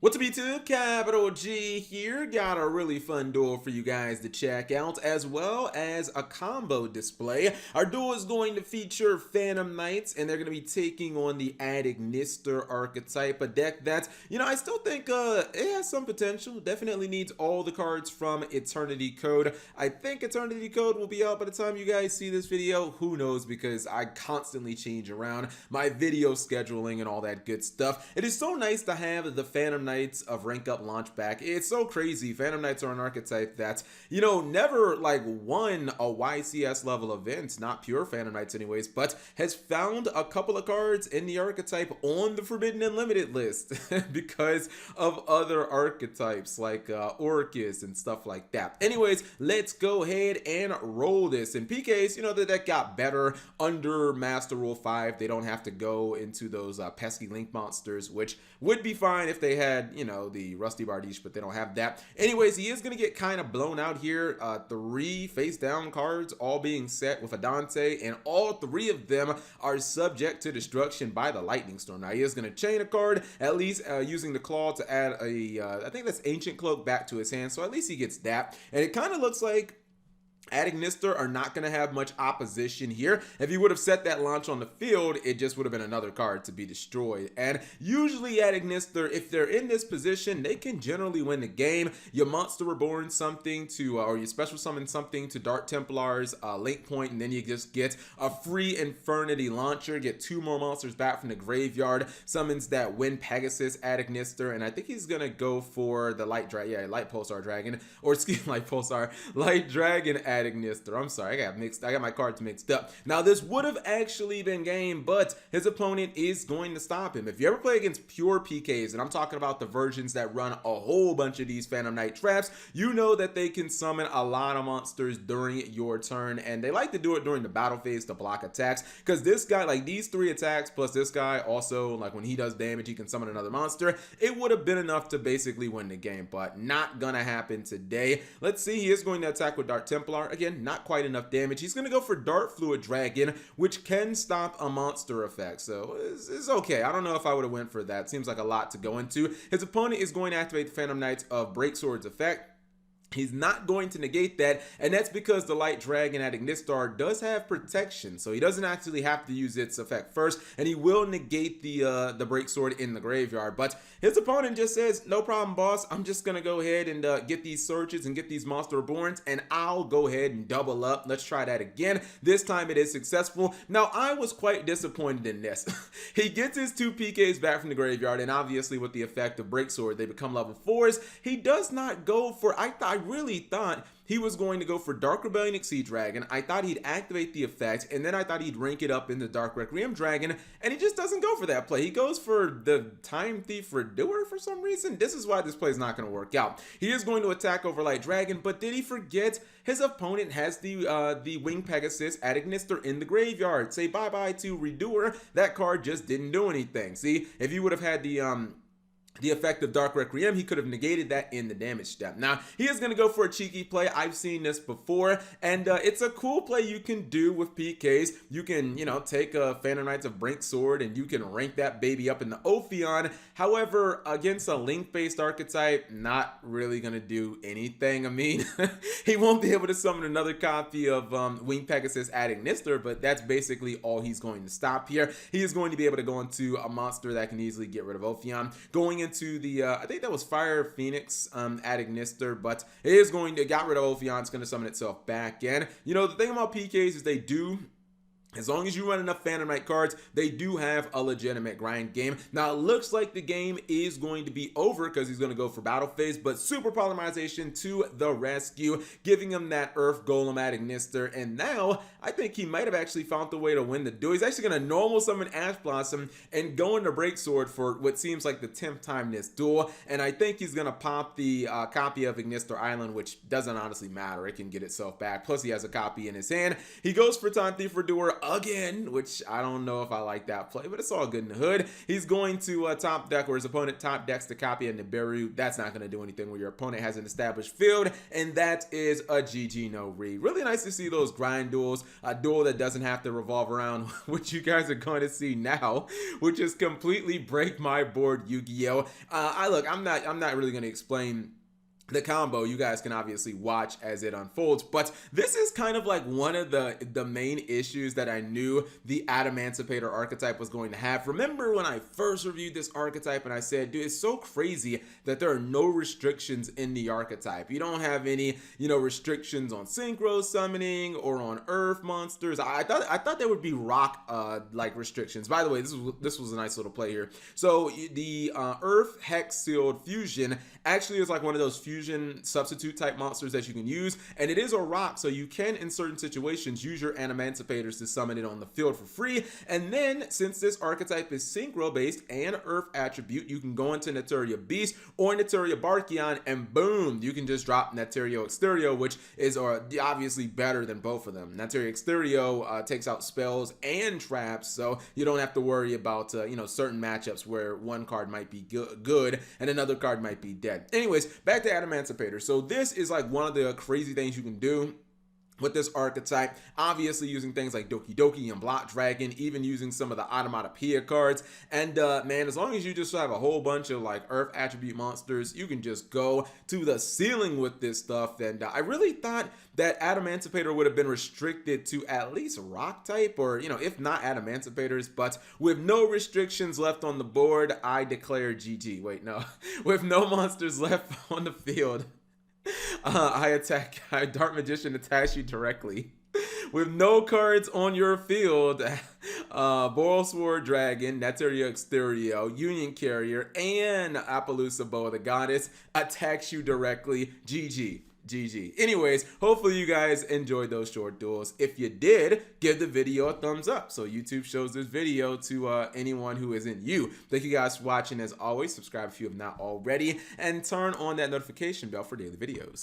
What's up YouTube, Capital G here. Got a really fun duel for you guys to check out, as well as a combo display. Our duel is going to feature Phantom Knights, and they're going to be taking on the Ad-Ignister archetype, a deck that, I still think it has some potential. Definitely needs all the cards from Eternity Code. I think Eternity Code will be out by the time you guys see this video. Who knows, because I constantly change around my video scheduling and all that good stuff. It is so nice to have the Phantom Knights of Rank Up launch back. It's so crazy. Phantom Knights are an archetype that, never won a YCS level event, not pure Phantom Knights anyways, but has found a couple of cards in the archetype on the Forbidden Unlimited list because of other archetypes like Orcus and stuff like that. Anyways, let's go ahead and roll this. In PKs, the deck got better under Master Rule 5. They don't have to go into those pesky link monsters, which would be fine if they had, the Rusty Bardiche, but they don't have that. Anyways, he is going to get kind of blown out here. 3 face down cards all being set with a Dante, and all 3 of them are subject to destruction by the Lightning Storm. Now, he is going to chain a card, at least using the Claw to add a, I think that's Ancient Cloak back to his hand, so at least he gets that. And it kind of looks like Ad-Ignister are not going to have much opposition here. If you would have set that launch on the field, it just would have been another card to be destroyed. And usually Ad-Ignister, if they're in this position, they can generally win the game. Your Monster Reborn something to, or you special summon something to Dark Templar's Link Point, and then you just get a free Infernity Launcher, get 2 more monsters back from the graveyard, summons that Wind Pegasus Ad-Ignister, and I think he's going to go for the Light Pulsar Dragon, or excuse me, Light Dragon Ad-Ignister. I'm sorry, I got my cards mixed up. Now, this would have actually been game, but his opponent is going to stop him. If you ever play against pure PKs, and I'm talking about the versions that run a whole bunch of these Phantom Knight traps, you know that they can summon a lot of monsters during your turn, and they like to do it during the battle phase to block attacks, because this guy, like these 3 attacks, plus this guy also, like when he does damage, he can summon another monster. It would have been enough to basically win the game, but not gonna happen today. Let's see, he is going to attack with Dark Templar. Again, not quite enough damage. He's going to go for Dark Fluid Dragon, which can stop a monster effect. So it's okay. I don't know if I would have went for that. Seems like a lot to go into. His opponent is going to activate the Phantom Knights of Breaksword's effect. He's not going to negate that, and that's because the Light Dragon Ad-Ignister does have protection, so he doesn't actually have to use its effect first, and he will negate the Breaksword in the graveyard. But his opponent just says, no problem, boss. I'm just going to go ahead and get these searches and get these Monster Reborns, and I'll go ahead and double up. Let's try that again. This time it is successful. Now, I was quite disappointed in this. He gets his 2 PKs back from the graveyard, and obviously with the effect of Breaksword, they become level 4s. He does not go for, I really thought he was going to go for Dark Rebellion Exceed Dragon. I thought he'd activate the effect, and then I thought he'd rank it up into Dark Requiem Dragon, and he just doesn't go for that play. He goes for the Time Thief Redoer for some reason. This is why this play is not going to work out. He is going to attack over Light Dragon, but did he forget his opponent has the Wing Pegasus Ad-Ignister in the graveyard? Say bye-bye to Redoer. That card just didn't do anything. See, if you would have had the effect of Dark Requiem, he could have negated that in the damage step. Now, he is going to go for a cheeky play. I've seen this before, and it's a cool play you can do with PKs. You can, take a Phantom Knights of Breaksword, and you can rank that baby up in the Ophion. However, against a link-based archetype, not really going to do anything. I mean, he won't be able to summon another copy of Wing Pegasus Ad-Ignister, but that's basically all he's going to stop here. He is going to be able to go into a monster that can easily get rid of Ophion. Going into the, I think that was Fire Phoenix Ad-Ignister, but it is going to get rid of Ophion. It's going to summon itself back in. The thing about PKs is they do, as long as you run enough Phantom Knight cards, they do have a legitimate grind game. Now, it looks like the game is going to be over because he's going to go for Battle Phase, but Super Polymerization to the rescue, giving him that Earth Golem Ad-Ignister, and now I think he might have actually found the way to win the duel. He's actually going to normal summon Ash Blossom and go into Breaksword for what seems like the 10th time this duel, and I think he's going to pop the copy of Ignister Island, which doesn't honestly matter. It can get itself back. Plus, he has a copy in his hand. He goes for Time Thief Redoer again, which I don't know if I like that play, but it's all good in the hood. He's going to top deck, or his opponent top decks to copy a Nibiru. That's not going to do anything where your opponent has an established field, and that is a GG no read. Really nice to see those grind duels, a duel that doesn't have to revolve around what you guys are going to see now, which is completely break my board Yu-Gi-Oh. I'm not really going to explain the combo. You guys can obviously watch as it unfolds, but this is kind of like one of the main issues that I knew the Adamancipator archetype was going to have. Remember when I first reviewed this archetype and I said, dude, it's so crazy that there are no restrictions in the archetype. You don't have any, restrictions on synchro summoning or on earth monsters. I thought there would be rock like restrictions. By the way, this was a nice little play here. So the earth hex sealed fusion actually is like one of those fusion substitute type monsters that you can use, and it is a rock, so you can in certain situations use your Adamancipators to summon it on the field for free. And then since this archetype is synchro based and earth attribute, you can go into Neteria Beast or Neteria Barkion, and boom, you can just drop Neteria Exterio, which is obviously better than both of them. Neteria Exterio takes out spells and traps, so you don't have to worry about certain matchups where one card might be good and another card might be dead. Anyways, back to Adamancipator. So this is like one of the crazy things you can do with this archetype, obviously using things like Doki Doki and Block Dragon, even using some of the Automatopoeia cards. And man, as long as you just have a whole bunch of like earth attribute monsters, you can just go to the ceiling with this stuff. And I really thought that Adamancipator would have been restricted to at least rock type, or if not Adamancipators. But with no restrictions left on the board, I declare GG. Wait, no. With no monsters left on the field, Dark Magician attacks you directly. With no cards on your field, Borosword Dragon, Neteria Exterio, Union Carrier, and Appaloosa Boa the Goddess attacks you directly. GG. GG. Anyways, hopefully you guys enjoyed those short duels. If you did, give the video a thumbs up so YouTube shows this video to anyone who isn't you. Thank you guys for watching. As always, subscribe if you have not already, and turn on that notification bell for daily videos.